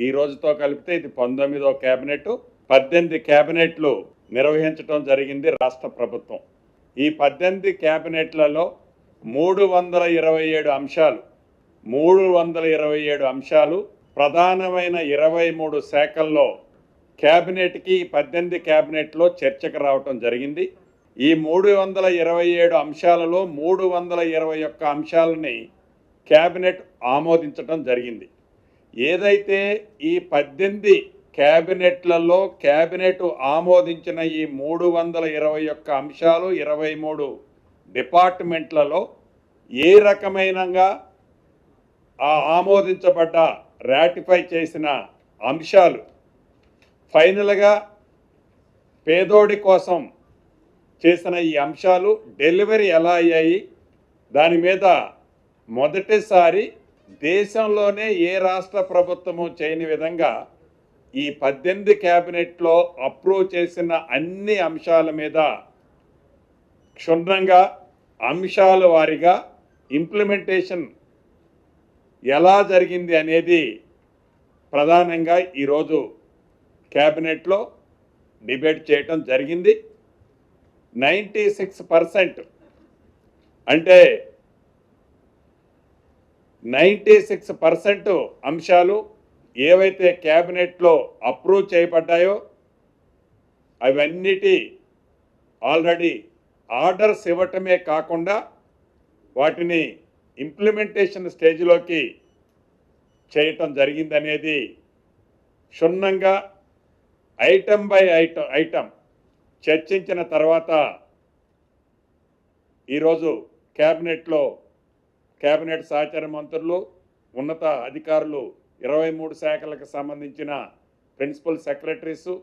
ఈ రోజుతో కలిపితే ఇది 19వ కేబినెట్. 18 కేబినెట్లు నిర్వహించడం జరిగింది రాష్ట్ర ప్రభుత్వం. ఈ 18 కేబినెట్లలో 327 అంశాలు 327 అంశాలు ప్రధానమైన 23 శాఖల్లో కేబినెట్కి 18 కేబినెట్లో చర్చకు రావటం జరిగింది. ఈ 327 అంశాలలో 321 అంశాలని కేబినెట్ ఆమోదించడం జరిగింది. ఏదైతే ఈ 18 కేబినెట్లలో కేబినెట్ ఆమోదించిన ఈ 321 అంశాలు 23 డిపార్ట్మెంట్లలో ఏ రకమైనగా ఆమోదించబడ్డ రాటిఫై చేసిన అంశాలు ఫైనల్గా పేదోడి కోసం చేసిన ఈ అంశాలు డెలివరీ ఎలా అయ్యాయి, దాని మీద మొదటిసారి దేశంలోనే ఏ రాష్ట్ర ప్రభుత్వము చేయని విధంగా ఈ 18 కేబినెట్లో అప్రూవ్ చేసిన అన్ని అంశాల మీద క్షుణ్ణంగా అంశాల వారీగా ఇంప్లిమెంటేషన్ ఎలా జరిగింది అనేది ప్రధానంగా ఈరోజు కేబినెట్లో డిబేట్ చేయటం జరిగింది. 96% అంటే 96% అంశాలు ఏవైతే కేబినెట్లో అప్రూవ్ చేయబడ్డాయో అవన్నిటి ఆల్రెడీ ఆర్డర్స్ ఇవ్వటమే కాకుండా వాటిని ఇంప్లిమెంటేషన్ స్టేజ్లోకి చేయటం జరిగిందనేది క్షుణ్ణంగా ఐటమ్ బై ఐటమ్ చర్చించిన తర్వాత ఈరోజు కేబినెట్ సహచార మంత్రులు, ఉన్నత అధికారులు, 23 శాఖలకు సంబంధించిన ప్రిన్సిపల్ సెక్రటరీసు,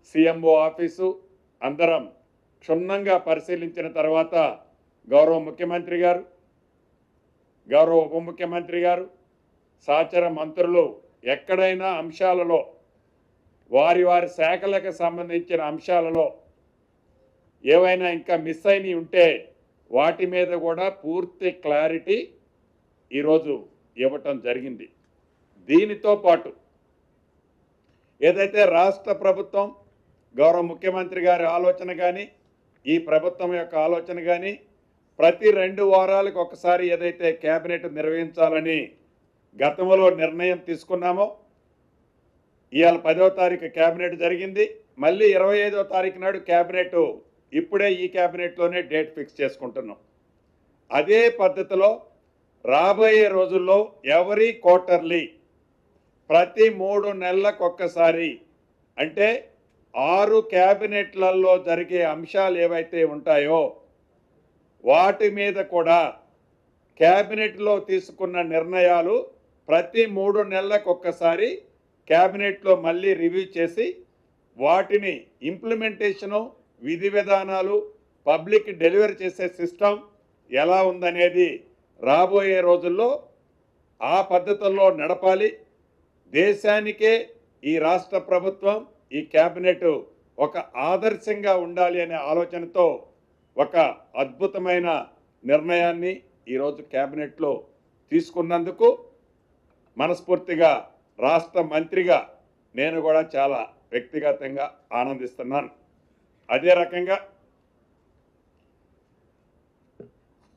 సిఎంఓ ఆఫీసు అందరం క్షుణ్ణంగా పరిశీలించిన తర్వాత గౌరవ ముఖ్యమంత్రి గారు, గౌరవ ఉప ముఖ్యమంత్రి గారు, సహచర మంత్రులు ఎక్కడైనా అంశాలలో వారి శాఖలకు సంబంధించిన అంశాలలో ఏవైనా ఇంకా మిస్ అయినవి ఉంటే వాటి మీద కూడా పూర్తి క్లారిటీ ఈరోజు ఇవ్వటం జరిగింది. దీనితో పాటు ఏదైతే రాష్ట్ర ప్రభుత్వం గౌరవ ముఖ్యమంత్రి గారి ఆలోచన కానీ ఈ ప్రభుత్వం యొక్క ఆలోచన కానీ ప్రతి 2 వారాలకు ఒకసారి ఏదైతే కేబినెట్ నిర్వహించాలని గతంలో నిర్ణయం తీసుకున్నామో, ఇవాళ 10వ తారీఖు కేబినెట్ జరిగింది. మళ్ళీ 25వ తారీఖు నాడు కేబినెట్ ఇప్పుడే ఈ కేబినెట్లోనే డేట్ ఫిక్స్ చేసుకుంటున్నాం. అదే పద్ధతిలో రాబోయే రోజుల్లో ఎవరీ క్వార్టర్లీ ప్రతి 3 నెలలకు ఒక్కసారి అంటే 6 కేబినెట్లలో జరిగే అంశాలు ఏవైతే ఉంటాయో వాటి మీద కూడా కేబినెట్లో తీసుకున్న నిర్ణయాలు ప్రతి 3 నెలలకు ఒక్కసారి కేబినెట్లో మళ్ళీ రివ్యూ చేసి వాటిని ఇంప్లిమెంటేషను, విధి విధానాలు, పబ్లిక్ డెలివరీ చేసే సిస్టమ్ ఎలా ఉందనేది రాబోయే రోజుల్లో ఆ పద్ధతుల్లో నడపాలి. దేశానికే ఈ రాష్ట్ర ప్రభుత్వం, ఈ కేబినెట్ ఒక ఆదర్శంగా ఉండాలి అనే ఆలోచనతో ఒక అద్భుతమైన నిర్ణయాన్ని ఈరోజు కేబినెట్లో తీసుకున్నందుకు మనస్ఫూర్తిగా రాష్ట్ర మంత్రిగా నేను కూడా చాలా వ్యక్తిగతంగా ఆనందిస్తున్నాను. అదే రకంగా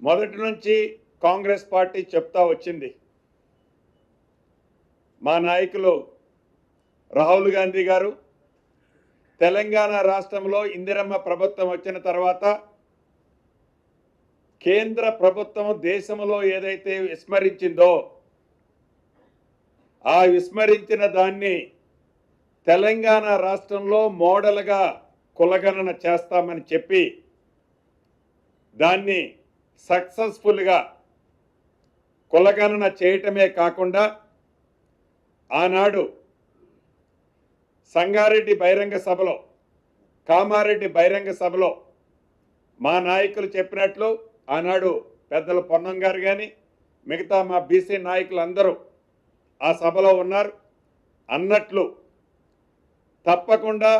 మొదటి నుంచి కాంగ్రెస్ పార్టీ చెప్తా వచ్చింది, మా నాయకులు రాహుల్ గాంధీ గారు తెలంగాణ రాష్ట్రంలో ఇందిరమ్మ ప్రభుత్వం వచ్చిన తర్వాత కేంద్ర ప్రభుత్వం దేశంలో ఏదైతే విస్మరించిందో ఆ విస్మరించిన దాన్ని తెలంగాణ రాష్ట్రంలో మోడల్గా కులగణన చేస్తామని చెప్పి దాన్ని సక్సెస్ఫుల్గా కులగణన చేయటమే కాకుండా ఆనాడు సంగారెడ్డి బహిరంగ సభలో, కామారెడ్డి బహిరంగ సభలో మా నాయకులు చెప్పినట్లు ఆనాడు పెద్దల పొన్నం గారు కానీ మిగతా మా బీసీ నాయకులందరూ ఆ సభలో ఉన్నారు. అన్నట్లు తప్పకుండా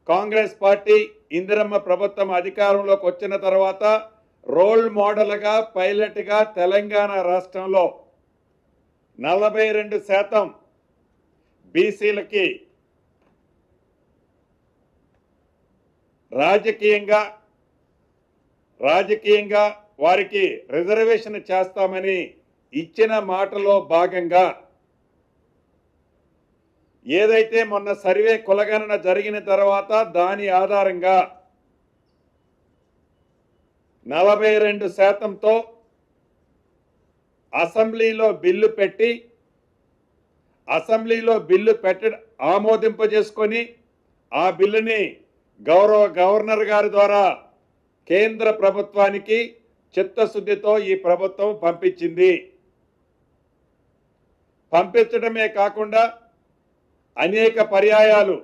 కాంగ్రెస్ పార్టీ ఇందిరమ్మ ప్రభుత్వం అధికారంలోకి వచ్చిన తర్వాత రోల్ మోడల్గా, పైలట్గా తెలంగాణ రాష్ట్రంలో 42% బీసీలకి రాజకీయంగా వారికి రిజర్వేషన్ చేస్తామని ఇచ్చిన మాటలో భాగంగా ఏదైతే మొన్న సర్వే కులగణన జరిగిన తర్వాత దాని ఆధారంగా 42%తో అసెంబ్లీలో బిల్లు ఆమోదింపజేసుకొని ఆ బిల్లుని గవర్నర్ గారి ద్వారా కేంద్ర ప్రభుత్వానికి చిత్తశుద్ధితో ఈ ప్రభుత్వం పంపించింది. పంపించడమే కాకుండా అనేక పర్యాయాలు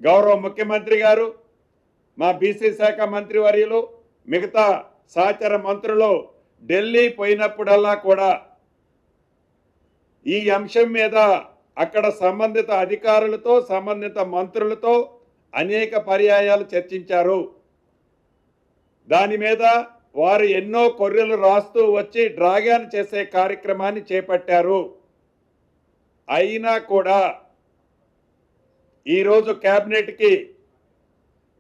గౌరవ ముఖ్యమంత్రి గారు, మా బీసీ శాఖ మంత్రివర్యులు, మిగతా సహచర మంత్రులు ఢిల్లీ పోయినప్పుడల్లా కూడా ఈ అంశం మీద అక్కడ సంబంధిత అధికారులతో, సంబంధిత మంత్రులతో అనేక పర్యాయాలు చర్చించారు. దాని మీద వారు ఎన్నో కొర్రెలు రాస్తూ వచ్చి డ్రాగన్ చేసే కార్యక్రమాన్ని చేపట్టారు. అయినా కూడా ఈరోజు కేబినెట్కి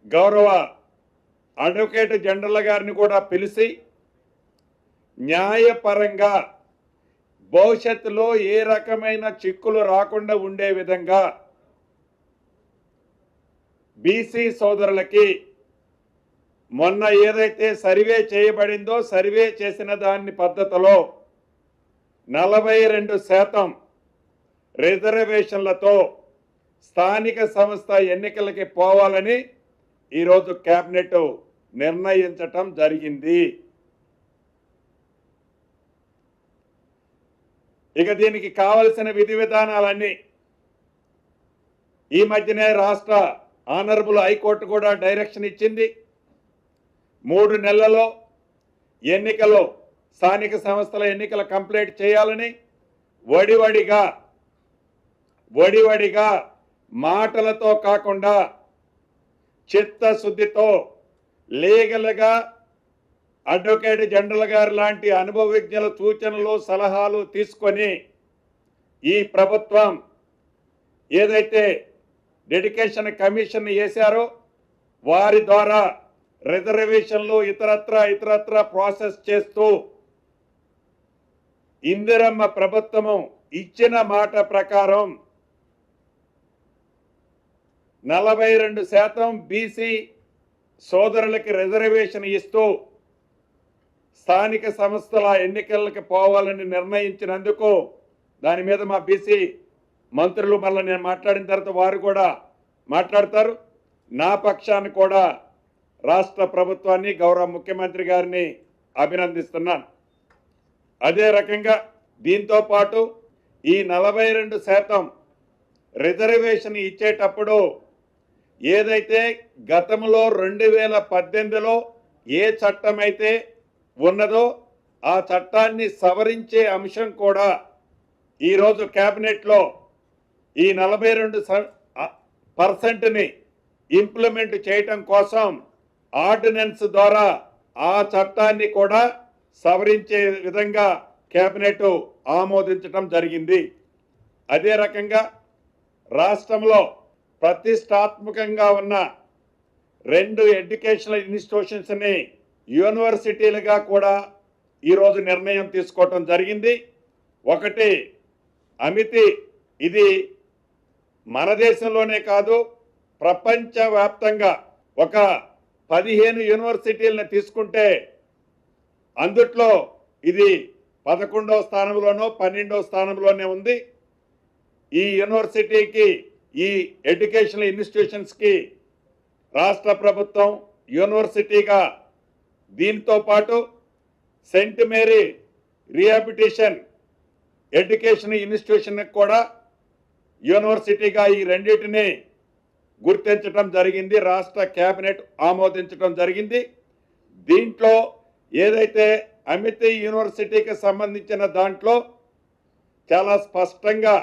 గౌరవ అడ్వకేట్ జనరల్ గారిని కూడా పిలిచి న్యాయపరంగా భవిష్యత్తులో ఏ రకమైన చిక్కులు రాకుండా ఉండే విధంగా బీసీ సోదరులకి మొన్న ఏదైతే సర్వే చేయబడిందో సర్వే చేసిన దాని పద్ధతిలో 42% రిజర్వేషన్లతో స్థానిక సంస్థ ఎన్నికలకి పోవాలని ఈరోజు కేబినెట్ నిర్ణయించటం జరిగింది. ఇక దీనికి కావలసిన విధి విధానాలన్నీ ఈ మధ్యనే రాష్ట్ర ఆనరబుల్ హైకోర్టు కూడా డైరెక్షన్ ఇచ్చింది. 3 నెలల్లో స్థానిక సంస్థల ఎన్నికల కంప్లీట్ చేయాలని వడివడిగా మాటలతో కాకుండా చిత్తశుద్ధితో లీగల్గా అడ్వకేట్ జనరల్ గారు లాంటి అనుభవజ్ఞుల సూచనలు సలహాలు తీసుకొని ఈ ప్రభుత్వం ఏదైతే డెడికేషన్ కమిషన్ వేశారో వారి ద్వారా రిజర్వేషన్లు ఇతరత్ర ప్రాసెస్ చేస్తూ ఇందిరమ్మ ప్రభుత్వము ఇచ్చిన మాట ప్రకారం 42% బీసీ సోదరులకి రిజర్వేషన్ ఇస్తూ స్థానిక సంస్థల ఎన్నికలకు పోవాలని నిర్ణయించినందుకు దాని మీద మా బీసీ మంత్రులు మళ్ళీ నేను మాట్లాడిన తర్వాత వారు కూడా మాట్లాడతారు. నా పక్షాన్ని కూడా రాష్ట్ర ప్రభుత్వాన్ని గౌరవ ముఖ్యమంత్రి గారిని అభినందిస్తున్నాను. అదే రకంగా దీంతో పాటు ఈ 42% రిజర్వేషన్ ఇచ్చేటప్పుడు ఏదైతే గతంలో 2018లో ఏ చట్టం అయితే ఉన్నదో ఆ చట్టాన్ని సవరించే అంశం కూడా ఈరోజు కేబినెట్లో ఈ 42%ని ఇంప్లిమెంట్ చేయటం కోసం ఆర్డినెన్స్ ద్వారా ఆ చట్టాన్ని కూడా సవరించే విధంగా కేబినెట్ ఆమోదించడం జరిగింది. అదే రకంగా రాష్ట్రంలో ప్రతిష్టాత్మకంగా ఉన్న 2 ఎడ్యుకేషనల్ ఇన్స్టిట్యూషన్స్ని యూనివర్సిటీలుగా కూడా ఈరోజు నిర్ణయం తీసుకోవటం జరిగింది. ఒకటి అమితి, ఇది మన దేశంలోనే కాదు ప్రపంచవ్యాప్తంగా ఒక 15 యూనివర్సిటీలను తీసుకుంటే అందుట్లో ఇది 11వ స్థానంలోనో 12వ స్థానంలోనే ఉంది. ఈ యూనివర్సిటీకి, ఈ ఎడ్యుకేషనల్ ఇన్స్టిట్యూషన్స్కి రాష్ట్ర ప్రభుత్వం యూనివర్సిటీగా, దీంతో పాటు Saint Mary rehabilitation education institution కూడా యూనివర్సిటీగా ఈ రెండింటిని గుర్తించడం జరిగింది. రాష్ట్ర కేబినెట్ ఆమోదించడం జరిగింది. దీంట్లో ఏదైతే అమితి యూనివర్సిటీకి సంబంధించిన దాంట్లో చాలా స్పష్టంగా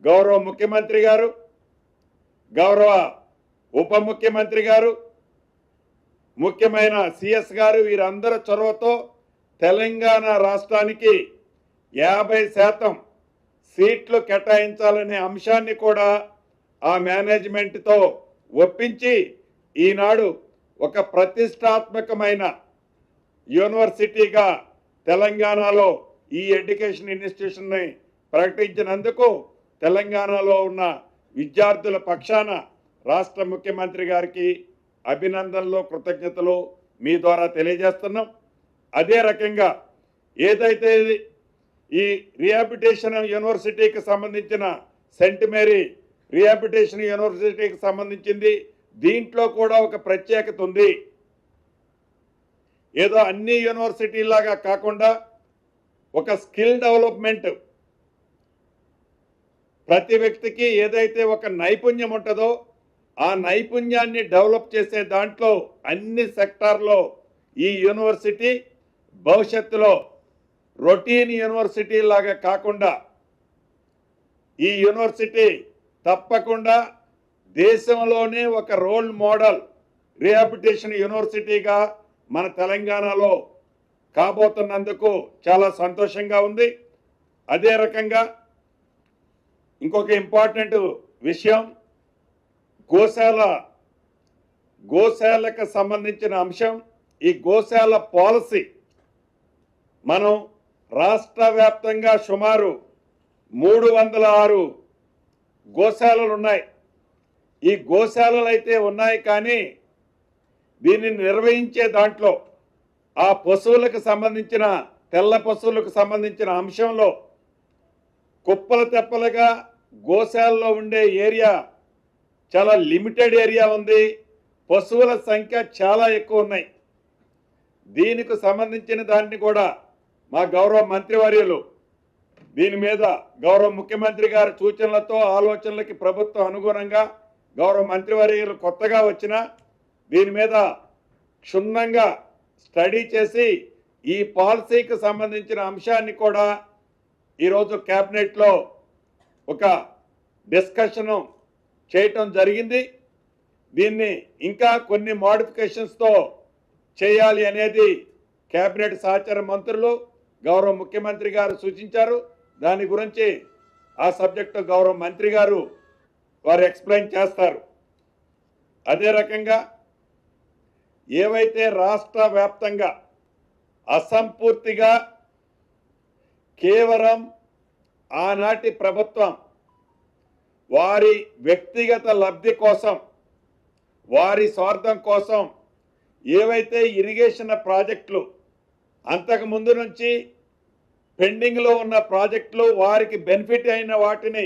గౌరవ ముఖ్యమంత్రి గారు, గౌరవ ఉప ముఖ్యమంత్రి గారు, ముఖ్యమైన సిఎస్ గారు వీరందరి చొరవతో తెలంగాణ రాష్ట్రానికి 50% సీట్లు కేటాయించాలనే అంశాన్ని కూడా ఆ మేనేజ్మెంట్తో ఒప్పించి ఈనాడు ఒక ప్రతిష్టాత్మకమైన యూనివర్సిటీగా తెలంగాణలో ఈ ఎడ్యుకేషన్ ఇన్స్టిట్యూషన్ని ప్రకటించినందుకు తెలంగాణలో ఉన్న విద్యార్థుల పక్షాన రాష్ట్ర ముఖ్యమంత్రి గారికి అభినందనలు, కృతజ్ఞతలు మీ ద్వారా తెలియజేస్తున్నాం. అదే రకంగా ఏదైతే ఈ రిహాబిటేషన్ యూనివర్సిటీకి సంబంధించిన సెంట్ మేరీ రిహాబిటేషన్ యూనివర్సిటీకి సంబంధించింది, దీంట్లో కూడా ఒక ప్రత్యేకత ఉంది. ఏదో అన్ని యూనివర్సిటీలాగా కాకుండా ఒక స్కిల్ డెవలప్మెంట్, ప్రతి వ్యక్తికి ఏదైతే ఒక నైపుణ్యం ఉంటుందో ఆ నైపుణ్యాన్ని డెవలప్ చేసే దాంట్లో అన్ని సెక్టార్లో ఈ యూనివర్సిటీ భవిష్యత్తులో రొటీన్ యూనివర్సిటీ లాగా కాకుండా ఈ యూనివర్సిటీ తప్పకుండా దేశంలోనే ఒక రోల్ మోడల్ రిహాబిటేషన్ యూనివర్సిటీగా మన తెలంగాణలో కాబోతున్నందుకు చాలా సంతోషంగా ఉంది. అదే రకంగా ఇంకొక ఇంపార్టెంట్ విషయం, గోశాలకు సంబంధించిన అంశం. ఈ గోశాల పాలసీ మనం రాష్ట్ర వ్యాప్తంగా సుమారు 306 గోశాలలు ఉన్నాయి. ఈ గోశాలలు అయితే ఉన్నాయి, కానీ దీన్ని నిర్వహించే దాంట్లో ఆ పశువులకు సంబంధించిన తెల్ల పశువులకు సంబంధించిన అంశంలో కుప్పల తెప్పలుగా గోశాలలో ఉండే ఏరియా చాలా లిమిటెడ్ ఏరియా ఉంది. పశువుల సంఖ్య చాలా ఎక్కువ ఉన్నాయి. దీనికి సంబంధించిన దాన్ని కూడా మా గౌరవ మంత్రివర్యులు దీని మీద గౌరవ ముఖ్యమంత్రి గారి సూచనలతో ఆలోచనలకి ప్రభుత్వం అనుగుణంగా గౌరవ మంత్రివర్యులు కొత్తగా వచ్చిన దీని మీద క్షుణ్ణంగా స్టడీ చేసి ఈ పాలసీకి సంబంధించిన అంశాన్ని కూడా ఈరోజు క్యాబినెట్లో ఒక డిస్కషను చేయటం జరిగింది. దీన్ని ఇంకా కొన్ని మోడిఫికేషన్స్తో చేయాలి అనేది క్యాబినెట్ సహచర మంత్రులు గౌరవ ముఖ్యమంత్రి గారు సూచించారు. దాని గురించి ఆ సబ్జెక్టు గౌరవ మంత్రి గారు వారు ఎక్స్ప్లెయిన్ చేస్తారు. అదే రకంగా ఏవైతే రాష్ట్ర వ్యాప్తంగా అసంపూర్తిగా కేవలం ఆనాటి ప్రభుత్వం వారి వ్యక్తిగత లబ్ధి కోసం, వారి స్వార్థం కోసం ఏవైతే ఇరిగేషన్ ప్రాజెక్టులు అంతకు ముందు నుంచి పెండింగ్లో ఉన్న ప్రాజెక్టులు వారికి బెనిఫిట్ అయిన వాటిని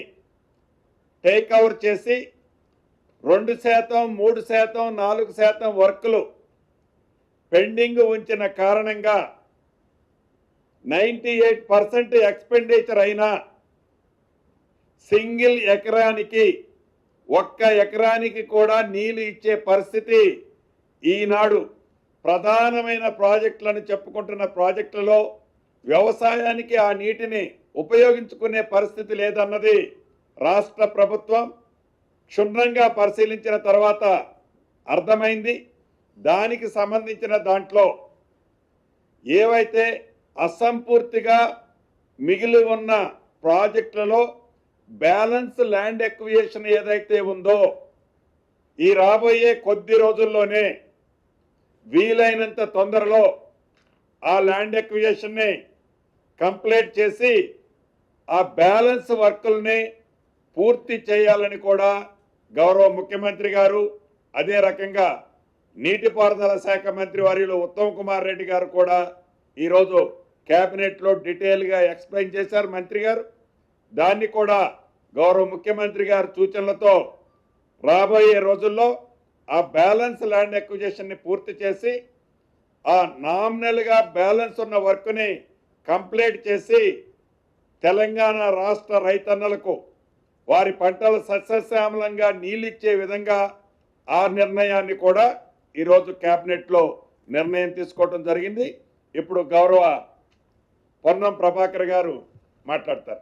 టేక్ ఓవర్ చేసి 2%, 3%, 4% వర్కులు పెండింగ్ ఉంచిన కారణంగా 98% ఎక్స్పెండిచర్ అయినా సింగిల్ ఎకరానికి 1 ఎకరానికి కూడా నీళ్లు ఇచ్చే పరిస్థితి ఈనాడు ప్రధానమైన ప్రాజెక్టులను చెప్పుకుంటున్న ప్రాజెక్టులలో వ్యవసాయానికి ఆ నీటిని ఉపయోగించుకునే పరిస్థితి లేదన్నది రాష్ట్ర ప్రభుత్వం క్షుణ్ణంగా పరిశీలించిన తర్వాత అర్థమైంది. దానికి సంబంధించిన దాంట్లో ఏవైతే అసంపూర్తిగా మిగిలి ఉన్న ప్రాజెక్టులలో బ్యాలెన్స్ ల్యాండ్ ఎక్విజిషన్ ఏదైతే ఉందో ఈ రాబోయే కొద్ది రోజుల్లోనే వీలైనంత తొందరలో ఆ ల్యాండ్ ఎక్విజిషన్ని కంప్లీట్ చేసి ఆ బ్యాలెన్స్ వర్కుల్ని పూర్తి చేయాలని కూడా గౌరవ ముఖ్యమంత్రి గారు, అదే రకంగా నీటిపారుదల శాఖ మంత్రి వర్యులు ఉత్తమ్ కుమార్ రెడ్డి గారు కూడా ఈరోజు క్యాబినెట్లో డీటెయిల్గా ఎక్స్ప్లెయిన్ చేశారు మంత్రి గారు. దాన్ని కూడా గౌరవ ముఖ్యమంత్రి గారి సూచనలతో రాబోయే రోజుల్లో ఆ బ్యాలెన్స్ ల్యాండ్ ఎక్విజిషన్ని పూర్తి చేసి ఆ నామినల్గా బ్యాలెన్స్ ఉన్న వర్క్ని కంప్లీట్ చేసి తెలంగాణ రాష్ట్ర రైతన్నలకు వారి పంటలు సస్యశ్యామలంగా నీళ్ళిచ్చే విధంగా ఆ నిర్ణయాన్ని కూడా ఈరోజు క్యాబినెట్లో నిర్ణయం తీసుకోవడం జరిగింది. ఇప్పుడు గౌరవ పొన్నం ప్రభాకర్ గారు మాట్లాడతారు.